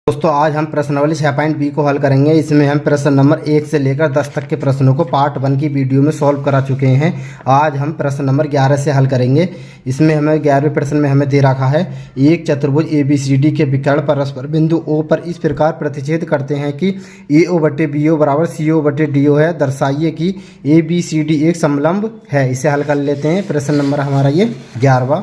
दोस्तों आज हम प्रश्नावली 6.B को हल करेंगे। इसमें हम प्रश्न नंबर 1 से लेकर 10 तक के प्रश्नों को पार्ट 1 की वीडियो में सॉल्व करा चुके हैं। आज हम प्रश्न नंबर 11 से हल करेंगे। इसमें हमें 11वें प्रश्न में हमें दे रखा है एक चतुर्भुज ABCD के विकर्ण परस्पर बिंदु O पर इस प्रकार प्रतिच्छेद करते हैं कि AO/BO बराबर CO/DO है। दर्शाइए कि ABCD एक समलंब है। इसे हल कर लेते हैं। प्रश्न नंबर हमारा ये 11वां।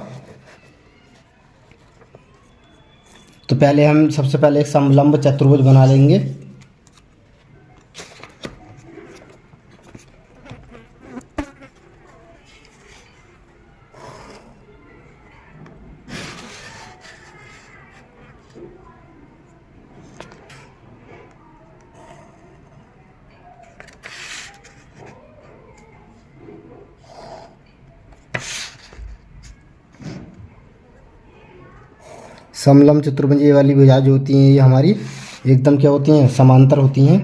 तो पहले हम सबसे पहले एक समलंब चतुर्भुज बना लेंगे। समलंब चतुर्भुज ये वाली भुजा जो होती हैं ये हमारी एकदम क्या होती हैं, समांतर होती हैं।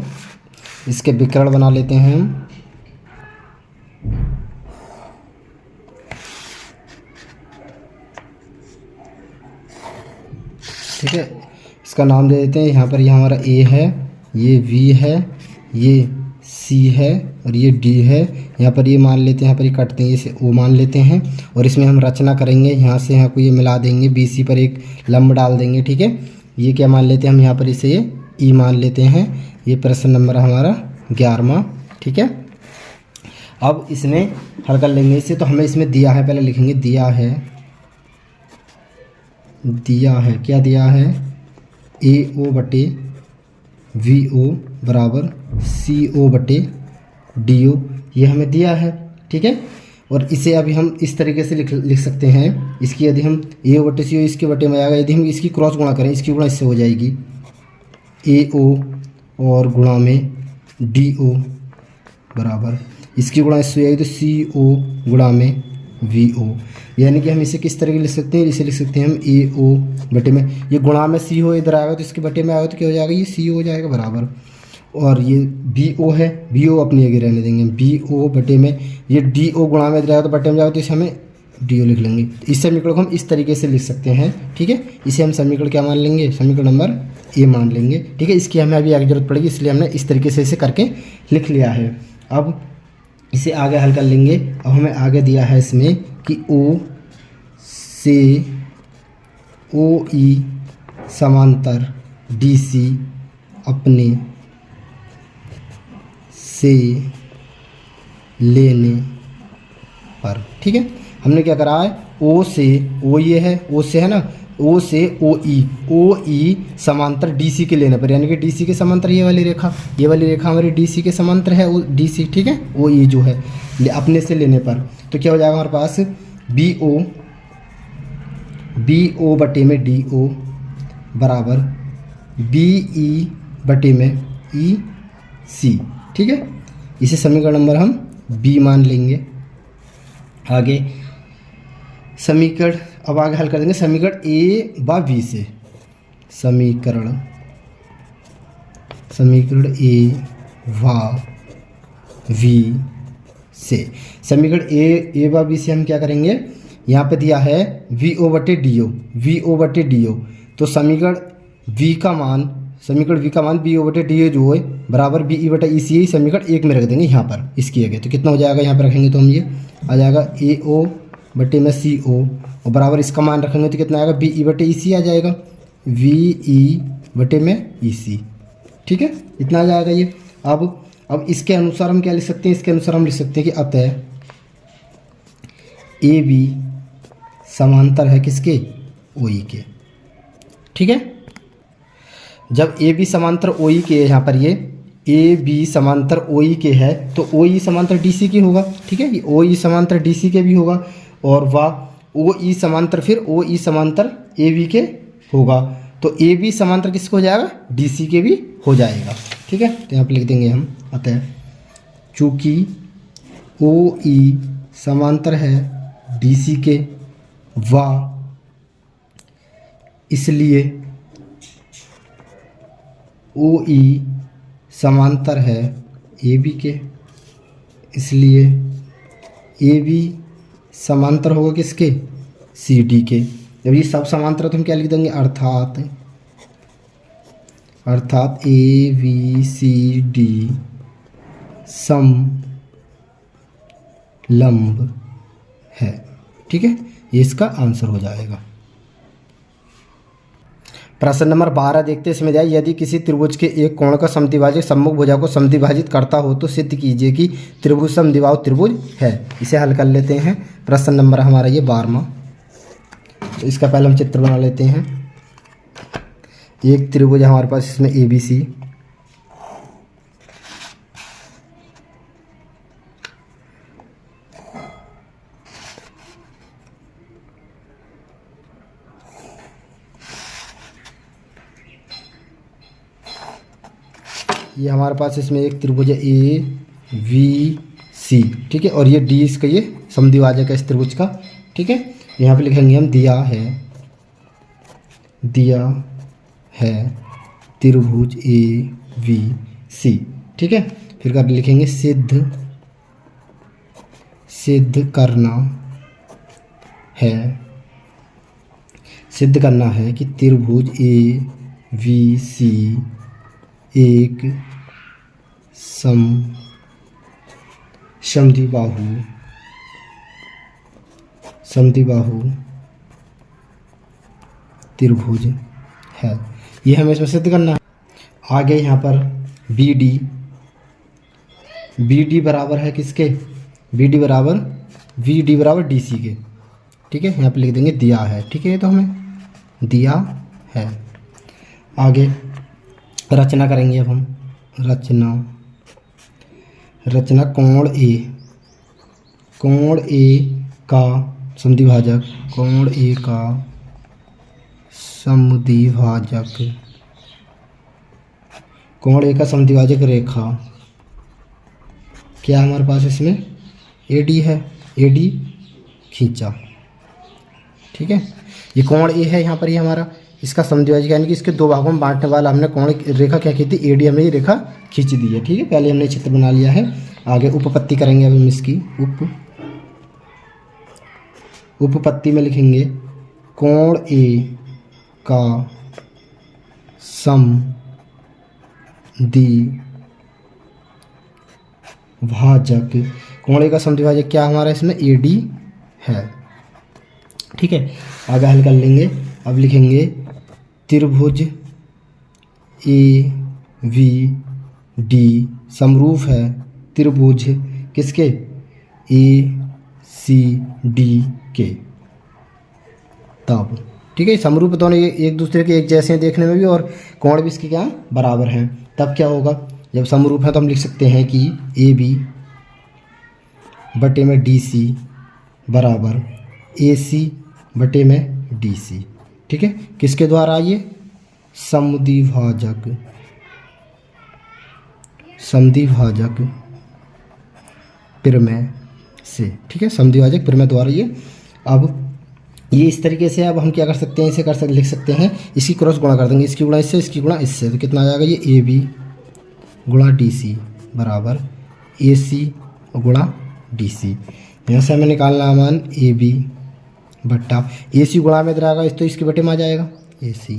इसके विकर्ण बना लेते हैं हम। ठीक है, इसका नाम दे देते हैं। यहाँ पर ये हमारा A है, ये V है, ये C है और ये D है। यहाँ पर ये मान लेते हैं, यहाँ पर ये काटते हैं, इसे O मान लेते हैं। और इसमें हम रचना करेंगे। यहाँ से यहाँ को ये मिला देंगे, BC पर एक लंब डाल देंगे। ठीक है, ये क्या मान लेते हैं हम यहाँ पर, इसे ये E मान लेते हैं। ये प्रश्न नंबर हमारा 11वां। ठीक है, अब इसमें हल कर लेंगे इसे। तो हमें इसमें दिया है, पहले लिखेंगे दिया है क्या दिया है, AO/VO बराबर CO/DO, ये हमें दिया है। ठीक है, और इसे अभी हम इस तरीके से लिख सकते हैं। इसकी यदि हम AO/CO इसके बटे में आएगा, यदि हम इसकी क्रॉस गुणा करें, इसकी गुणा इससे हो जाएगी AO और गुणा में DO बराबर, इसकी गुणा इससे हो जाएगी तो CO गुणा में VO। यानी कि हम इसे किस तरह लिख सकते हैं, इसे लिख सकते हैं हम AO बटे में, ये गुणा में C हो इधर आएगा तो इसके बटे में आएगा तो क्या हो जाएगा, ये CO हो जाएगा बराबर। और ये BO है, BO अपनी जगह रहने देंगे। BO बटे में ये DO गुणा में इधर आएगा तो बटे में जाएगा तो इसे हमें DO लिख लेंगे। इस समीकरण को हम इस तरीके से लिख सकते हैं। ठीक है, इसे हम समीकरण क्या मान लेंगे, समीकरण नंबर A मान लेंगे। ठीक है, इसकी हमें अभी आगे जरूरत पड़ेगी, इसलिए हमने इस तरीके से इसे करके लिख लिया है। अब इसे आगे हल कर लेंगे। अब हमें आगे दिया है इसमें कि O से OE समांतर DC अपने से लेने पर। ठीक है, हमने क्या करा है, O से O ये है, O से है ना, O से OE समांतर DC के लेने पर, यानी कि DC के समांतर ये वाली रेखा हमारी DC के समांतर है, DC। ठीक है, OE जो है अपने से लेने पर, तो क्या हो जाएगा हमारे पास BO बटे में DO बराबर BE बटे में EC। ठीक है, इसे समीकरण नंबर हम B मान लेंगे। आगे समीकरण, अब आगे हल कर देंगे समीकरण A/B से। समीकरण A/V से, समीकरण A/B से हम क्या करेंगे, यहाँ पे दिया है VO/DO, तो समीकरण V का मान BO/DO जो है बराबर BE/EC ही समीकरण 1 में रख देंगे यहाँ पर इसकी जगह। तो कितना हो जाएगा, यहाँ पर रखेंगे तो हम ये आ जाएगा AO बटे में CO और बराबर इसका मान रखेंगे तो कितना आएगा, BE/EC आ जाएगा, VE बटे में EC। ठीक है, इतना आ जाएगा ये। अब इसके अनुसार हम क्या लिख सकते हैं, इसके अनुसार हम लिख सकते हैं कि अतः AB समांतर है किसके, OE के। ठीक है, जब AB समांतर OE के, यहाँ पर ये AB समांतर OE के है तो OE समांतर DC के होगा। ठीक है, ये OE समांतर DC के भी होगा और वह OE समांतर फिर OE समांतर AB के होगा। तो AB समांतर किसको हो जाएगा, DC के भी हो जाएगा। ठीक है, तो यहाँ पर लिख देंगे हम अतः चूँकि OE समांतर है DC के व इसलिए OE समांतर है AB के, इसलिए AB समांतर होगा किसके, CD के। जब ये सब समांतर तो हम क्या लिख देंगे, अर्थात अर्थात ए बी सी डी समलंब है। ठीक है, ये इसका आंसर हो जाएगा। प्रश्न नंबर 12 देखते हैं इसमें जाए, यदि किसी त्रिभुज के एक कोण का समद्विभाजक सम्मुख भुजा को समद्विभाजित करता हो तो सिद्ध कीजिए कि त्रिभुज समद्विबाहु त्रिभुज है। इसे हल कर लेते हैं। प्रश्न नंबर हमारा ये 12वां। तो इसका पहले हम चित्र बना लेते हैं। एक त्रिभुज है हमारे पास, इसमें ए बी सी, ये हमारे पास इसमें एक त्रिभुज है ए वी सी। ठीक है, और ये डी इसका ये समद्विभाजक है इस त्रिभुज का। ठीक है, यहाँ पे लिखेंगे हम दिया है त्रिभुज ए वी सी। ठीक है, फिर कर लिखेंगे सिद्ध करना है कि त्रिभुज ए वी सी एक समद्विबाहु त्रिभुज है। ये हमें इसमें सिद्ध करना है। आगे यहाँ पर बी डी बराबर है किसके? बी डी बराबर डी सी के। ठीक है, यहाँ पे लिख देंगे दिया है। ठीक है, ये तो हमें दिया है। आगे रचना करेंगे अब हम। रचना कोण ए का समद्विभाजक, रेखा क्या हमारे पास इसमें ए डी है, ए डी खींचा। ठीक है, ये कोण ए है यहाँ पर, ये हमारा इसका समद्विभाजक यानी कि इसके दो भागों में बांटने वाला हमने कोण रेखा क्या की थी, ए डी हमने ये रेखा खींच दी है। ठीक है, पहले हमने चित्र बना लिया है। आगे उपपत्ति करेंगे अब हम इसकी। उपपत्ति में लिखेंगे कोण ए का समद्विभाजक, कोण ए का समद्विभाजक क्या हमारा इसमें ए डी है। ठीक है, आगे हल कर लेंगे। अब लिखेंगे त्रिभुज ए वी डी समरूप है त्रिभुज किसके? ए सी डी के। तब ठीक है, समरूप दोनों एक दूसरे के एक जैसे हैं देखने में भी, और कोण भी इसके क्या बराबर हैं। तब क्या होगा, जब समरूप है तो हम लिख सकते हैं कि ए बी बटे में डी सी बराबर ए सी बटे में डी सी। ठीक है, किसके द्वारा? ये समद्विभाजक प्रमेय से। ठीक है, समद्विभाजक प्रमेय द्वारा ये। अब ये इस तरीके से अब हम क्या कर सकते हैं, इसे लिख सकते हैं, इसकी क्रॉस गुणा कर देंगे, इसकी गुणा इससे, इसकी गुणा इससे। तो कितना आ जाएगा, ये ए बी गुणा डी सी बराबर ए सी गुणा डी सी। यहाँ से हमें निकालना है मान ए बी बट्टा ए सी गुणा में इधर आएगा, तो इसके बटे में आ जाएगा ए सी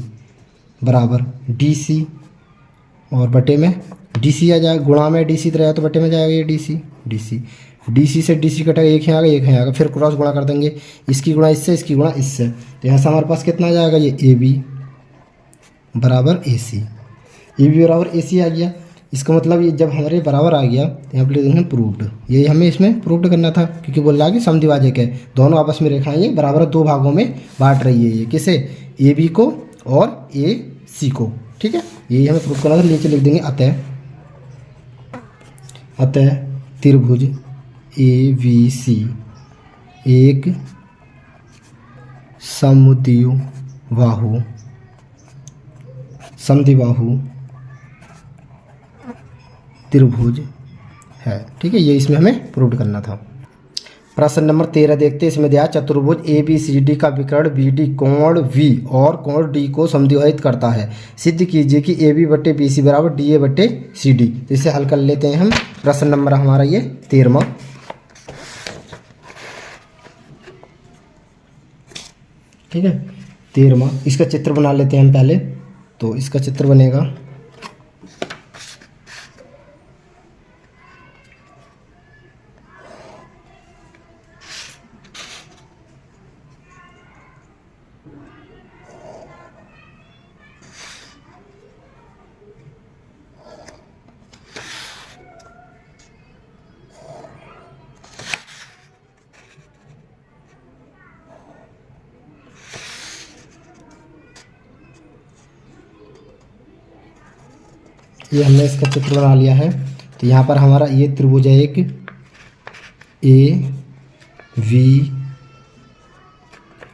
बराबर डी सी, और बटे में डी सी आ जाएगा, गुणा में डी सी इधर आया तो बटे में जाएगा ये डी सी से डी सी कटेगा, एक यहाँ आएगा, फिर क्रॉस गुणा कर देंगे, इसकी गुणा इससे, इसकी गुणा इससे। तो यहाँ से हमारे पास कितना आ जाएगा, ये ए बी बराबर ए सी आ गया। इसका मतलब ये जब हमारे बराबर आ गया तो यहाँ पर लिख देंगे प्रूव्ड। यही हमें इसमें प्रूव्ड करना था, क्योंकि बोल रहा है कि समद्विभाजक है, दोनों आपस में रेखाएं ये बराबर दो भागों में बांट रही है। ये किसे? ए बी को और ए सी को। ठीक है, यही हमें प्रूव करना था। नीचे लिख देंगे अतः त्रिभुज ए वी सी एक समद्विबाहु त्रिभुज है। ठीक है, ये इसमें हमें प्रूव करना था। प्रश्न नंबर 13 देखते हैं। इसमें दिया चतुर्भुज ए बी सी डी का विकर्ण बी डी कोण वी और कोण डी को समद्विभाजित करता है। सिद्ध कीजिए कि ए बी बटे बी सी बराबर डी ए बटे सी डी। तो इसे हल कर लेते हैं हम। प्रश्न नंबर हमारा ये 13वां। ठीक है, 13वां। इसका चित्र बना लेते हैं हम पहले। तो इसका चित्र बनेगा ये हमने इसका चित्र बना लिया है। तो यहाँ पर हमारा ये त्रिभुज है एक ए वी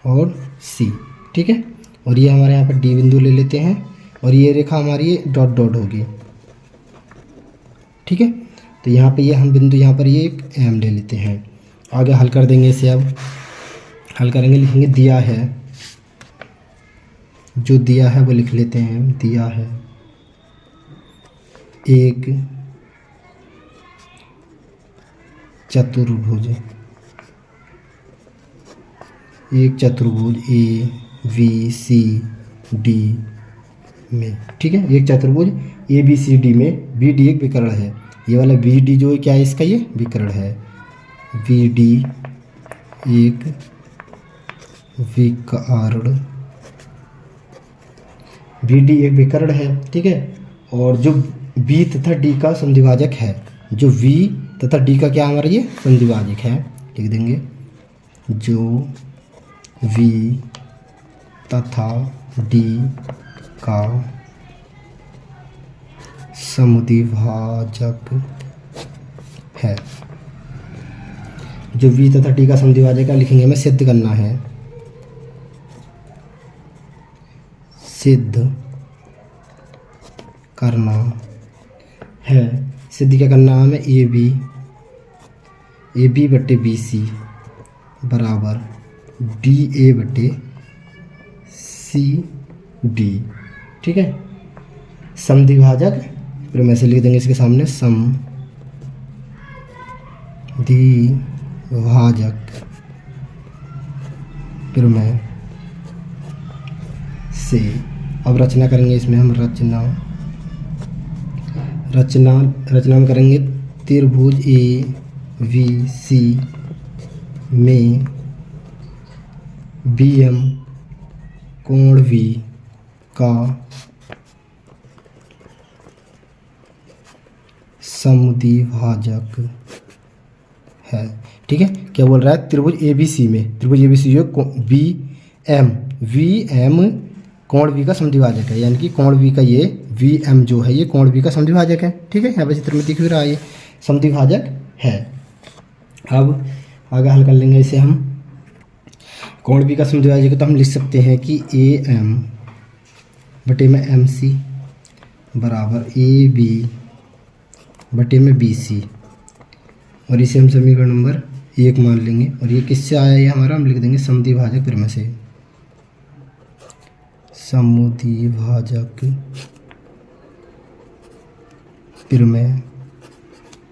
और सी, ठीक है। और ये हमारे यहाँ पर डी बिंदु ले लेते हैं और ये रेखा हमारी ये डॉट डॉट होगी, ठीक है। तो यहाँ पे ये हम बिंदु यहाँ पर ये एक एम ले लेते हैं। आगे हल कर देंगे इसे। अब हल करेंगे, लिखेंगे दिया है, जो दिया है वो लिख लेते हैं। दिया है एक चतुर्भुज, एक चतुर्भुज ए वी सी डी में, ठीक है। एक चतुर्भुज ए बी सी डी में बी डी एक विकर्ण है। ये वाला बी डी जो है क्या है, इसका ये विकर्ण है। बी डी एक विकर्ण, बी डी एक विकर्ण है, ठीक है। और जो बी तथा डी का समद्विभाजक है, जो वी तथा डी का क्या हमारा ये समद्विभाजक है, लिख देंगे। जो वी तथा डी का समद्विभाजक है। जो वी तथा डी का समद्विभाजक है लिखेंगे, हमें सिद्ध करना है। सिद्ध करना है। सिद्ध क्या करना है हमें, ए बी बटे बी सी बराबर डी ए बटे सी डी, ठीक है। समद्विभाजक फिर मैं से लिख देंगे इसके सामने, समद्विभाजक फिर मैं से। अब रचना करेंगे इसमें हम, रचना में करेंगे त्रिभुज ए वी सी में बी एम कोण वी का समद्विभाजक है, ठीक है। क्या बोल रहा है, त्रिभुज ए बी सी में, त्रिभुज ए बी सी जो बी एम कोण वी का समद्विभाजक है, यानी कि कोण वी का ये वी एम जो है ये कोण वी का समद्विभाजक है, ठीक है। यहाँ पे चित्र में दिख भी रहा है ये समद्विभाजक है। अब आगे हल कर लेंगे इसे हम। कोण वी का समद्विभाजक तो हम लिख सकते हैं कि ए एम बटे में एम सी बराबर ए बी बटे में बी सी, और इसे हम समीकरण नंबर 1 मान लेंगे। और ये किससे आया है हमारा, हम लिख देंगे समद्विभाजक फिर में से, समद्विभाजक फिर में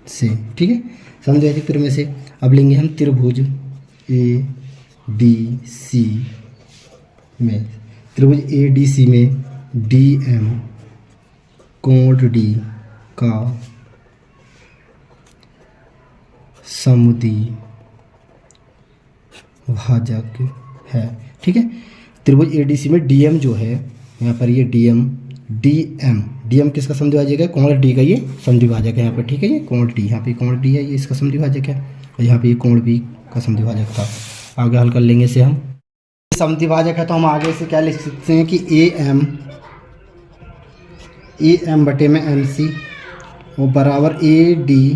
से, ठीक है। समद्विभाजक फिर में से। अब लेंगे हम त्रिभुज ए डी सी में, त्रिभुज ए डी सी में डी एम कोण डी का समद्विभाजक है, ठीक है। त्रिभुज एडीसी में डीएम जो है यहाँ पर ये डीएम किसका समद्विभाजक है, कोण डी का ये समद्विभाजक है यहाँ पर, ठीक है। ये कोण डी, यहाँ पे कोण डी है, ये इसका समद्विभाजक है। और यहाँ पे ये कोण बी का समद्विभाजक था। आगे हल कर लेंगे इसे हम। समद्विभाजक है तो हम आगे से क्या लिख सकते हैं कि ए एम बटे में एम सी और बराबर ए डी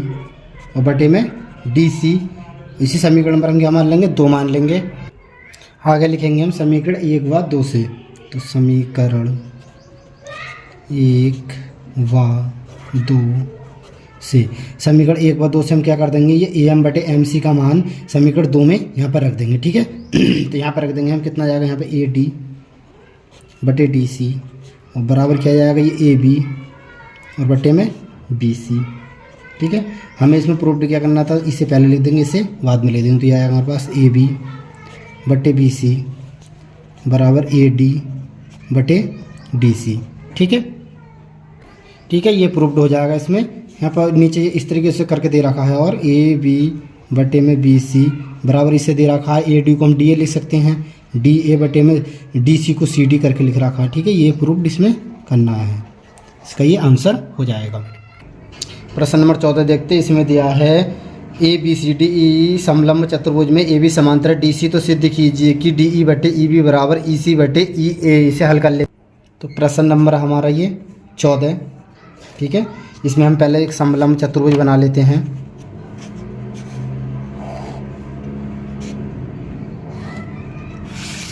और बटे में डी सी। इसी समीकरण पर हम क्या मान लेंगे, 2 मान लेंगे। आगे लिखेंगे हम समीकरण 1 व 2 से। तो समीकरण 1 व 2 से, समीकरण 1 व 2 से हम क्या कर देंगे, ये ए एम बटे एम सी का मान समीकरण 2 में यहाँ पर रख देंगे, ठीक है। तो यहाँ पर रख देंगे हम, कितना जाएगा यहाँ पे ए डी बटे डी सी और बराबर क्या जाएगा ये ए बी और बटे में बी सी, ठीक है। हमें इसमें प्रूफ क्या करना था, इससे पहले लिख देंगे, इसे बाद में लिख देंगे। तो ये आएगा हमारे पास ए बी बटे बी सी बराबर ए डी बटे डी सी, ठीक है, ठीक है। ये प्रूफ्ड हो जाएगा इसमें। यहाँ पर नीचे इस तरीके से करके दे रखा है, और ए बी बटे में बी सी बराबर इसे दे रखा है, ए डी को हम डी ए लिख सकते हैं, डी ए बटे में डी सी को सी डी करके लिख रखा है, ठीक है। ये प्रूफ्ड इसमें करना है, इसका ये आंसर हो जाएगा। प्रश्न नंबर 14 देखते हैं। इसमें दिया है A B C D E समलंब चतुर्भुज में ए बी समांतर डी सी, तो सिद्ध कीजिए कि डी ई बटे ई बी बराबर ई सी बटे ई ए। इसे हल कर ले। तो प्रश्न नंबर हमारा ये 14 ठीक है। इसमें हम पहले एक समलंब चतुर्भुज बना लेते हैं।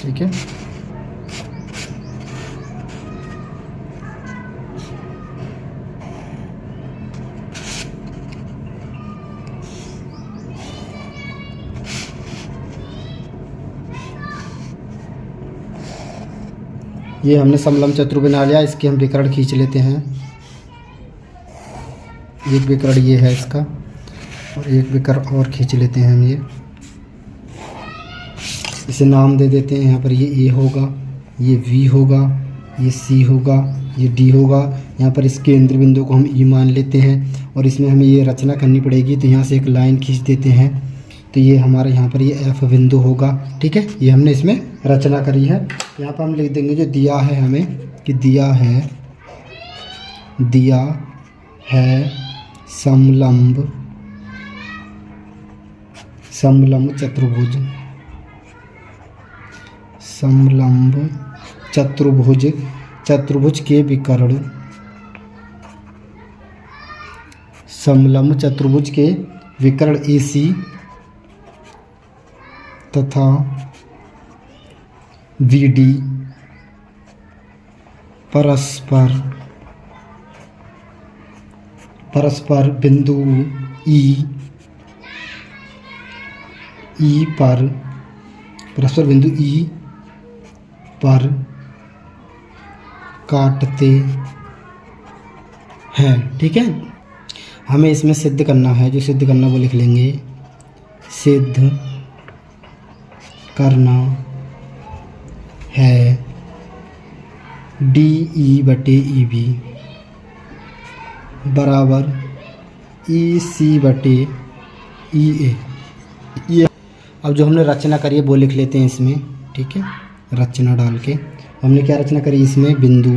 ठीक है, ये हमने समलंब चतुर्भुज बना लिया। इसके हम विकर्ण खींच लेते हैं। एक विकर्ण ये है इसका, और एक विकर्ण और खींच लेते हैं हम। ये इसे नाम दे देते हैं। यहाँ पर ये ए होगा, ये वी होगा, ये सी होगा, ये डी होगा। यहाँ पर इस केंद्र बिंदु को हम ई मान लेते हैं और इसमें हमें ये रचना करनी पड़ेगी। तो यहाँ से एक लाइन खींच देते हैं। तो ये हमारे यहाँ पर ये एफ बिंदु होगा। ठीक है, ये हमने इसमें रचना करी है। यहाँ पर हम लिख देंगे जो दिया है हमें, कि दिया है समलंब चतुर्भुज के विकर्ण, समलंब चतुर्भुज के विकर्ण AC तथा VD परस्पर बिंदु E पर काटते हैं। ठीक है, हमें इसमें सिद्ध करना है। जो सिद्ध करना वो लिख लेंगे। सिद्ध करना है DE/EB बराबर EC/EA। ये अब जो हमने रचना करी है वो लिख लेते हैं इसमें। ठीक है, रचना डाल के हमने क्या रचना करी इसमें, बिंदु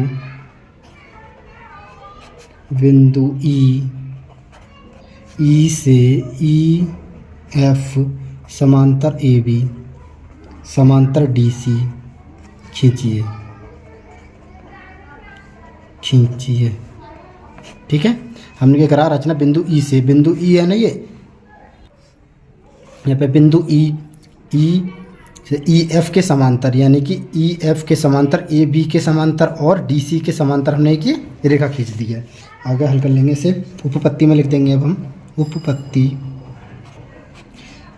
E से EF समांतर AB समांतर DC खींचिए। ठीक है, हमने क्या करा, रचना बिंदु E से, बिंदु E है ना ये, यहाँ पे बिंदु E से EF के समांतर, यानी कि EF के समांतर AB के समांतर और DC के समांतर हमने एक ये रेखा खींच दी है। आगे हल कर लेंगे इसे। उपपत्ति में लिख देंगे अब हम। उपपत्ति,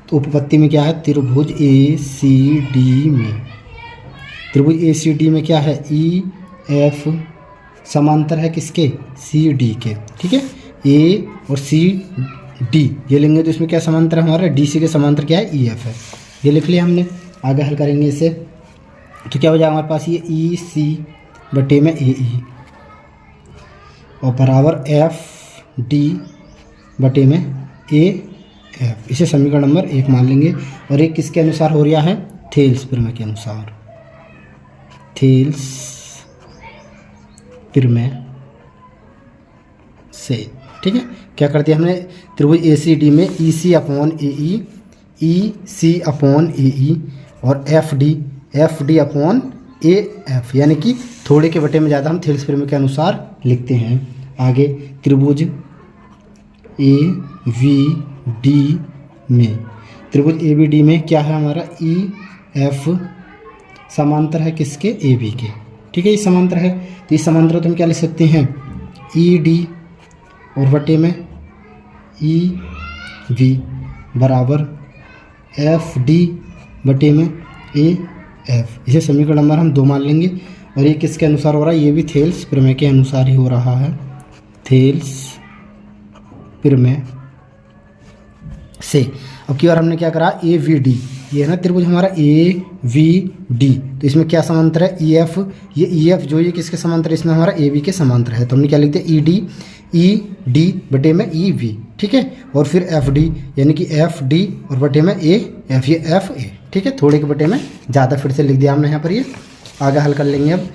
तो उपपत्ति में क्या है, त्रिभुज ACD में क्या है, EF समांतर है किसके, CD के। ठीक है, A और CD ये लेंगे तो इसमें क्या समांतर है हमारा, DC के समांतर क्या है, EF है। ये लिख लिया हमने। आगे हल करेंगे इसे। तो क्या हो जाएगा हमारे पास, ये EC/AE और बराबर FD/AF। इसे समीकरण नंबर 1 मान लेंगे। और एक किसके अनुसार हो रहा है, थेल्स प्रमेय के अनुसार। थेल्स प्रमेय से। ठीक है, क्या कर दिया हमने, त्रिभुज ACD में EC/AE, EC/AE और FD/AF, यानी कि थोड़े के बटे में ज़्यादा हम थेल्स प्रमेय के अनुसार लिखते हैं। आगे त्रिभुज AVD में क्या है हमारा, EF समांतर है किसके, AB के। ठीक है, ये समांतर है। तो इस समांतर तो हम क्या लिख सकते हैं, ED और बटे में EV बराबर FD/AF। इसे समीकरण नंबर हम 2 मान लेंगे। और ये किसके अनुसार हो रहा है, ये भी थेल्स प्रमेय के अनुसार ही हो रहा है। थेल्स प्रमेय से। अब की बार हमने क्या करा, AVD, ये है ना त्रिभुज हमारा AVD, तो इसमें क्या समांतर है, EF। ये EF जो ये किसके समांतर है, इसमें हमारा AB के समांतर है। तो हमने क्या लिख दिया, ED बटे में EV। ठीक है, और फिर FD, यानी कि FD और बटे में AF, ये FA। ठीक है, थोड़े के बटे में ज़्यादा फिर से लिख दिया हमने यहाँ पर। ये आगे हल कर लेंगे। अब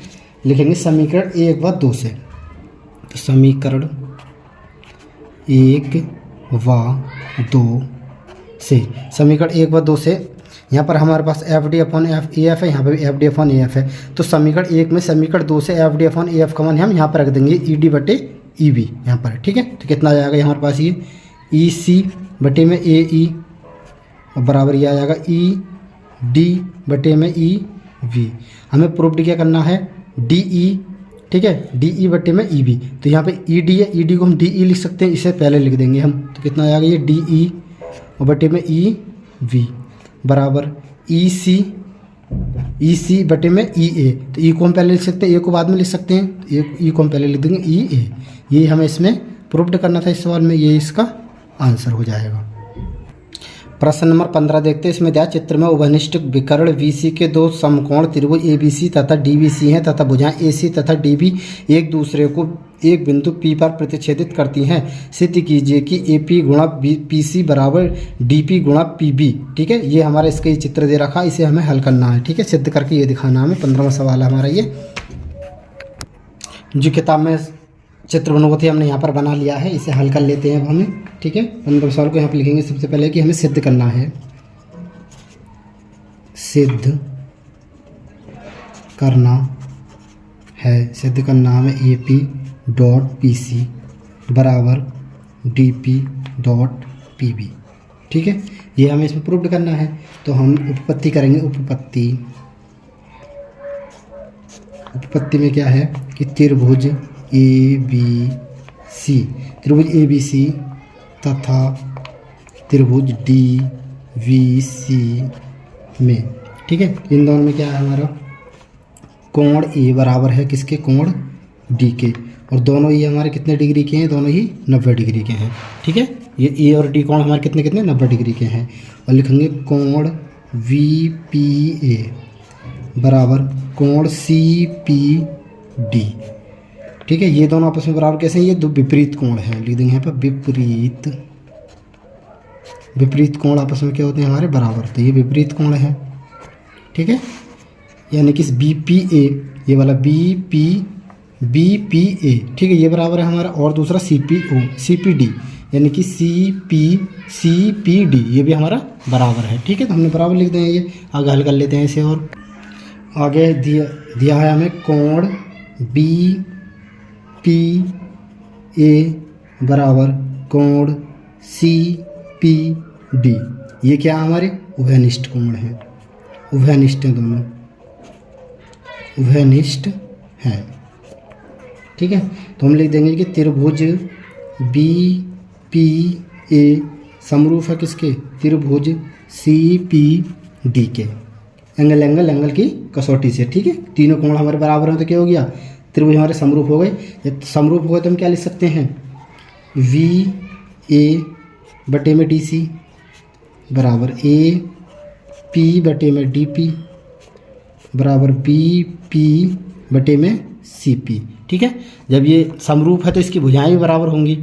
लिखेंगे समीकरण 1 व 2 से। तो समीकरण 1 व 2 से, समीकरण 1 व 2 से यहाँ पर हमारे पास FD/AF है, यहाँ पर भी FD/AF है। तो समीकरण 1 में समीकरण 2 से FD/AF का मान हम यहाँ पर रख देंगे, ED/AF। ई बी यहाँ पर, ठीक है। तो कितना आ जाएगा ये हमारे पास, ये ई सी बटे में ए ई और बराबर ये आ जाएगा ई डी बटे में ई वी। हमें प्रूफ्ड क्या करना है, डी ई, ठीक है, डी ई बटे में ई बी। तो यहाँ पे ई डी है, ई डी को हम डी ई लिख सकते हैं, इसे पहले लिख देंगे हम। तो कितना आ जाएगा ये डी ई और बटे में ई वी बराबर ई सी बटे में ई ए। तो ई को हम पहले लिख सकते हैं, ए को बाद में लिख सकते हैं। ई को हम पहले लिख देंगे ई ए। ये हमें इसमें प्रूफ्ड करना था इस सवाल में, ये इसका आंसर हो जाएगा। प्रश्न नंबर 15 देखते हैं। इसमें दिया चित्र में उभयनिष्ठ विकर्ण VC के दो समकोण त्रिभुज ABC तथा DBC हैं तथा भुजाएं AC तथा DB एक दूसरे को एक बिंदु P पर प्रतिच्छेदित करती हैं। सिद्ध कीजिए कि AP गुणा PC बराबर DP गुणा PB। ठीक है, ये हमारा इसका ये चित्र दे रखा है, इसे हमें हल करना है। ठीक है, सिद्ध करके ये दिखाना है हमें। 15वां सवाल है हमारा ये, जो किताब में चित्र बना हुआ थे हमने यहाँ पर बना लिया है, इसे हल कर लेते हैं अब हमें। ठीक है, 15 सवाल को यहाँ पर लिखेंगे। सबसे पहले कि हमें सिद्ध करना है, सिद्ध करना हमें AP डॉट PC बराबर DP डॉट PB। ठीक है, ये हमें इसमें प्रूव करना है। तो हम उपपत्ति करेंगे। उपपत्ति में क्या है कि त्रिभुज ABC तथा त्रिभुज DVC में, ठीक है, इन दोनों में क्या है हमारा कोण A बराबर है किसके, कोण D के। और दोनों ये हमारे कितने डिग्री के हैं, दोनों ही 90 डिग्री के हैं। ठीक है, ये A और D कोण हमारे कितने 90 डिग्री के हैं। और लिखेंगे कोण VPA बराबर कोण CPD। ठीक है, ये दोनों आपस में बराबर कैसे हैं, ये दो विपरीत कोण हैं। लिख देंगे यहाँ पर विपरीत कोण आपस में क्या होते हैं हमारे, बराबर। तो ये विपरीत कोण है। ठीक है, यानी कि BPA, ये वाला BPA, ठीक है, ये बराबर है हमारा। और दूसरा CPD यानी कि CPD, ये भी हमारा बराबर है। ठीक है, तो हमने बराबर लिख देंगे। ये आगे हल कर लेते हैं इसे। और आगे दिया है हमें कोण BPA बराबर कोण CPD। ये क्या हमारे उभयनिष्ठ कोण हैं, उभयनिष्ठ हैं, दोनों उभयनिष्ठ हैं। ठीक है, तो हम लिख देंगे कि त्रिभुज BPA समरूप है किसके, त्रिभुज CPD के। एंगल की कसौटी से। ठीक है, तीनों कोण हमारे बराबर हैं तो क्या हो गया, त्रिभुज हमारे समरूप हो गए। जब समरूप हो गए तो हम क्या लिख सकते हैं, VA बटे में DC बराबर AP बटे में DP बराबर BP बटे में CP। ठीक है, जब ये समरूप है तो इसकी भुजाएं भी बराबर होंगी।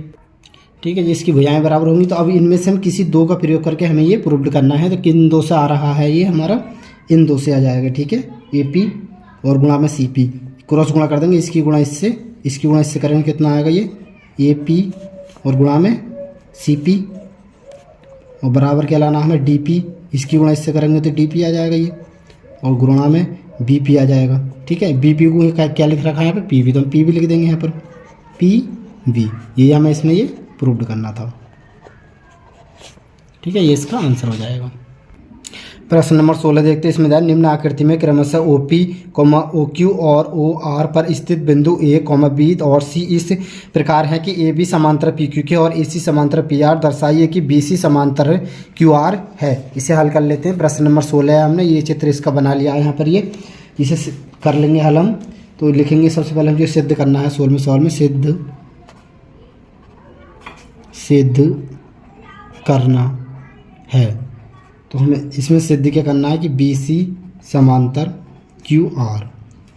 ठीक है, ये इसकी भुजाएं बराबर होंगी। तो अब इनमें से हम किसी दो का प्रयोग करके हमें ये प्रूव करना है। तो किन दो से आ रहा है ये हमारा, इन दो से आ जाएगा। ठीक है, AP और गुणा में CP, क्रॉस गुणा कर देंगे, इसकी गुणा इससे, इसकी गुणा इससे करेंगे, कितना आएगा ये AP और गुणा में CP और बराबर क्या लाना हमें DP, इसकी गुणा इससे करेंगे तो DP आ जाएगा ये, और गुणा में BP आ जाएगा। ठीक है, BP को क्या लिख रखा है यहाँ पे, PB, तो हम PB लिख देंगे यहाँ पर PB। ये हमें इसमें ये प्रूव करना था। ठीक है, ये इसका आंसर हो जाएगा। प्रश्न नंबर 16 देखते हैं। इसमें दिया निम्न आकृति में क्रमशः OP, OQ और OR पर स्थित बिंदु A, B और C इस प्रकार है कि AB समांतर PQ के और AC समांतर PR। दर्शाइए कि BC समांतर QR है। इसे हल कर लेते हैं। प्रश्न नंबर 16 है, हमने ये चित्र इसका बना लिया है यहाँ पर। ये इसे कर लेंगे हल हम। तो लिखेंगे सबसे पहले मुझे सिद्ध करना है, 16वें सवाल में सिद्ध करना है। तो हमें इसमें सिद्ध क्या करना है कि BC समांतर QR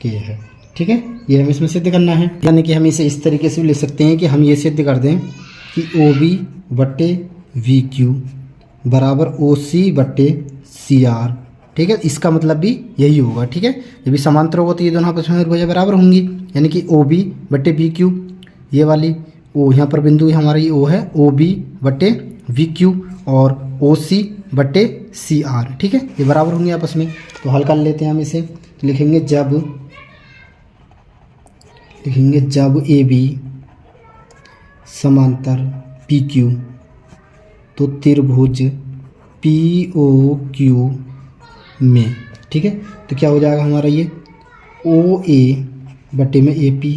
के है। ठीक है, ये हमें इसमें सिद्ध करना है। यानी कि हम इसे इस तरीके से भी लिख सकते हैं कि हम ये सिद्ध कर दें कि OB बटे VQ बराबर OC बटे CR। ठीक है, इसका मतलब भी यही होगा। ठीक है, जब भी समांतर होगा तो ये दोनों आपस में भुजाएं बराबर होंगी। यानी कि OB बटे VQ, ये वाली O यहाँ पर बिंदु हमारा ये O है, OB बटे VQ और OC बटे CR। ठीक है, ये बराबर होंगे आपस में। तो हल कर लेते हैं हम इसे। तो लिखेंगे जब AB समांतर पी क्यू, तो त्रिभुज पी ओ क्यू में, ठीक है। तो क्या हो जाएगा हमारा ये ओ ए बटे में ए पी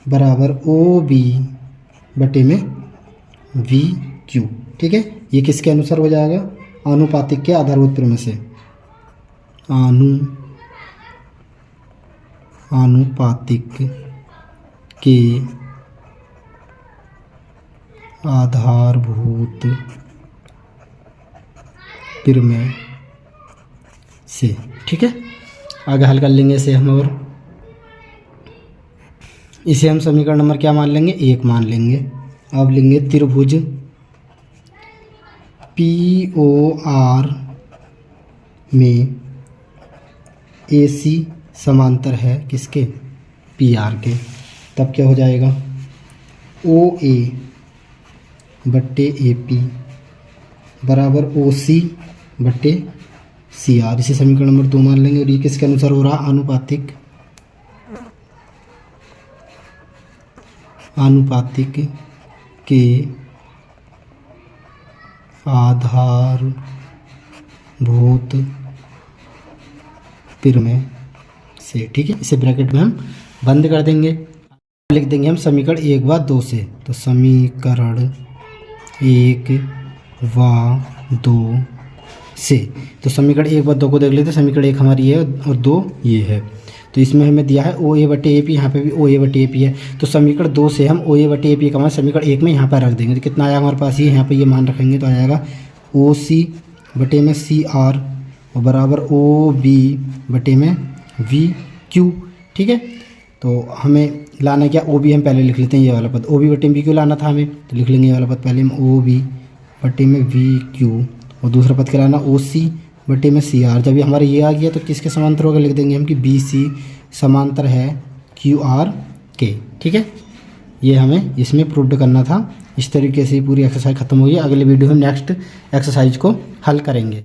बराबर ओ बी बटे में वी क्यू, ठीक है। ये किसके अनुसार हो जाएगा, आनुपातिक के आधारभूत प्रमेय से, आनुपातिक के आधारभूत प्रमेय से, ठीक है। आगे हल कर लेंगे इसे हम, और इसे हम समीकरण नंबर क्या मान लेंगे, 1 मान लेंगे। अब लेंगे त्रिभुज पी ओ आर में ए सी समांतर है किसके, पी आर के। तब क्या हो जाएगा, ओ ए बट्टे ए पी बराबर ओ सी बट्टे सी आर। इसे समीकरण नंबर 2 मान लेंगे। और ये किसके अनुसार हो रहा, आनुपातिक के आधारभूत प्रमेय से, ठीक है। इसे ब्रैकेट में हम बंद कर देंगे। लिख देंगे हम समीकरण 1 व 2 से। तो समीकरण 1 व 2 से, तो समीकरण 1 व 2 को देख लेते हैं। समीकरण 1 हमारी ये और 2 ये है। तो इसमें हमें दिया है ओ ए बटे ए पी, यहाँ पे भी ओ ए बटे ए पी है। तो समीकरण 2 से हम ओ ए बटे ए पी का मान समीकरण 1 में यहाँ पर रख देंगे। तो कितना आया हमारे पास, ये यहाँ पे ये मान रखेंगे तो आ जाएगा ओ सी बटे में सी आर और बराबर ओ बी बटे में वी क्यू, ठीक है। तो हमें लाना क्या, ओ बी हम पहले लिख लेते हैं, ये वाला पद ओ बी बटे में वी क्यू लाना था हमें, तो लिख लेंगे ये वाला पद पहले हम ओ बी बटे में वी क्यू, और दूसरा पद क्या लाना, ओ सी बटे में सी आर। जब ये हमारा ये आ गया तो किसके समांतर होगा, लिख देंगे हम कि बी सी समांतर है क्यू आर के, ठीक है। ये हमें इसमें प्रूव्ड करना था। इस तरीके से पूरी एक्सरसाइज खत्म हुई है। अगले वीडियो में नेक्स्ट एक्सरसाइज को हल करेंगे।